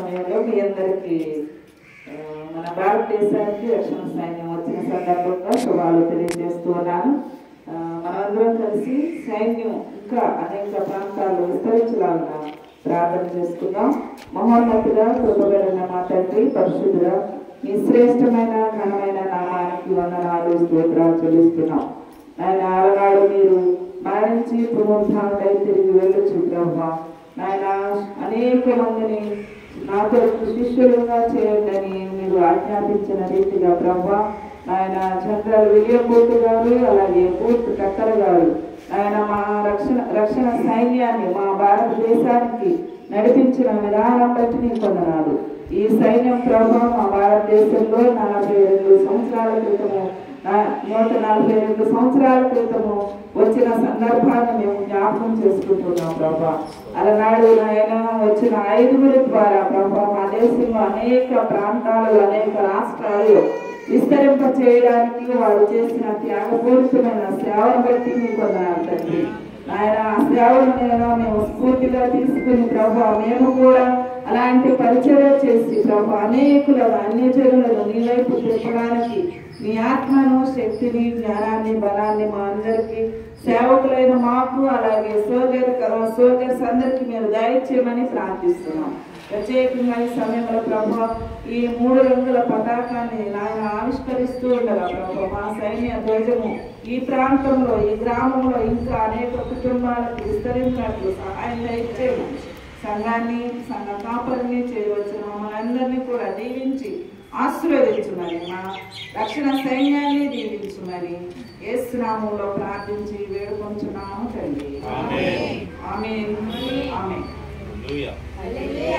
సమయంలో మీ అందరికీ మన భారతదేశానికి రక్షణ సైన్యం వచ్చిన సందర్భంగా శుభాలు తెలియజేస్తూ ఉన్నాను. మనందరం కలిసి సైన్యం ఇంకా అనేక ప్రాంతాల్లో విస్తరించాలన్నా ప్రార్థన చేసుకుందాం. మహోన్నతుడా, కృపగలిగిన మా తండ్రి, పరిశుద్ధుడా, మీ శ్రేష్టమైన ఘనమైన నామానికి వందనాలు, స్తోత్రాలు చెల్లిస్తున్నాం. ఆయన ఆలనాడు మీరు మరణించి పునరుద్ధారణై తిరిగి వెళ్ళొచ్చు బ్రహ్మ. నాయన అనేక మందిని నాతో శిష్యులుగా చేయండి మీరు ఆజ్ఞాపించిన రీతిగా బ్రహ్మ. నాయన జనరల్ విలియం బూత్ గారు, అలాగే బూత్ కక్కర్ గారు, ఆయన మా రక్షణ సైన్యాన్ని మా భారతదేశానికి నడిపించిన విధానం బట్టి నీకు వందనాలు. ఈ సైన్యం ప్రభావం మా భారతదేశంలో 42 సంవత్సరాల క్రితము 142 సంవత్సరాల క్రితము వచ్చిన సందర్భాన్ని మేము జ్ఞాపకం చేసుకుంటున్నాం ప్రభా. అలనాడు ఆయన వచ్చిన 5 ద్వారా ప్రభా మా దేశంలో అనేక ప్రాంతాలు అనేక రాష్ట్రాలు విస్తరింప చేయడానికి వారు చేసిన త్యాగపూరితమైన సేవను బట్టి మీకు వందనాలు తండ్రి. ఆయన ఆ సేవలను మేము స్ఫూర్తిగా తీసుకుని ప్రభా మేము కూడా అలాంటి పరిచర్య చేసి ప్రభా అనేకులను అన్ని జనులను నీ వైపు తిప్పడానికి మీ ఆత్మను, శక్తిని, జ్ఞానాన్ని, బలాన్ని మా అందరికీ సేవకులైన మాకు అలాగే సోల్జర్స్ అందరికీ మీరు దయచేయమని ప్రార్థిస్తున్నాం. ప్రత్యేకంగా ఈ సమయంలో ప్రభా ఈ 3 రంగుల పతాకాన్ని నాయన ఆవిష్కరిస్తూ ఉండగా ప్రభా మా సైన్య ధ్వజము ఈ ప్రాంతంలో ఈ గ్రామంలో ఇంకా అనేక కుటుంబాలకు విస్తరించినట్లు సహాయం దయచేయమని సంఘాన్ని సంఘ కాపరిని చేయవచ్చిన మనందరినీ కూడా దీవించి ఆశీర్వదించుమని మా రక్షణ సైన్యాన్ని దీవించుమని యేసు నామములో ప్రార్థించి వేడుకొంచున్నాము తండ్రి. ఆమేన్. ఆమేన్. ఆమేన్.